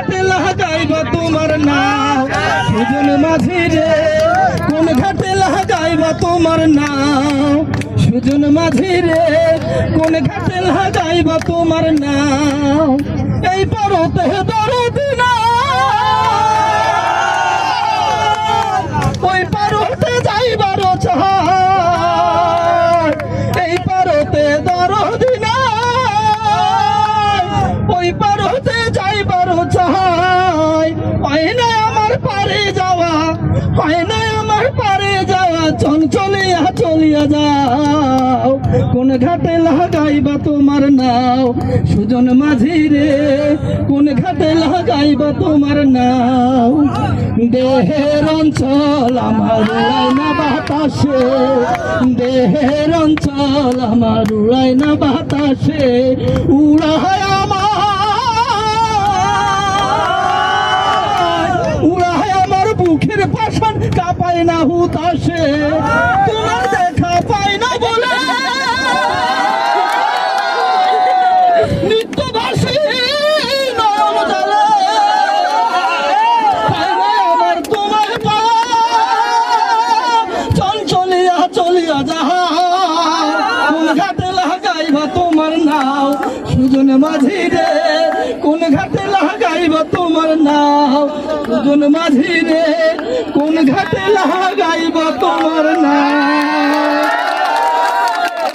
ঘাটে লাগাইবা তোমার নাও সুজন মাঝি রে কোন ঘাটে লাগাইবা তোমার নাও সুজন মাঝি রে কোন ঘাটে লাগাইবা তোমার নাও এই পারতে দরদি না ওই পারতে যাইবার চাই এই পারতে দরদি না ওই পারতে যাইবার চাই হয় না আমার পারে যাওয়া হয় না আমার পারে যাওয়া চলিয়া চলিয়া যাও কোন ঘাটে লাগাইবা তোমার নাও সুজন মাঝি রে কোন ঘাটে লাগাইবা তোমার নাও দেহের অঞ্চল আমার উড়াই না বাতাসে দেহের অঞ্চল আমার উড়াই না বাতাসে উড়ায় আমার বুকের পাশান কাঁপায় না হুতাশে তোমার দেখা পাই না বলে নিত্যবাসী নয়ন জলে পাই না আমার তোমার চলিয়া চলিয়া যাহা কোন ঘাটে লাগাইবা তোমার নাও সুজন মাঝি রে কোন ঘাটে লাগাইবা তোমার নাও সুজন মাঝি রে কোন ঘাটে লাগাইবা তোমার নাও।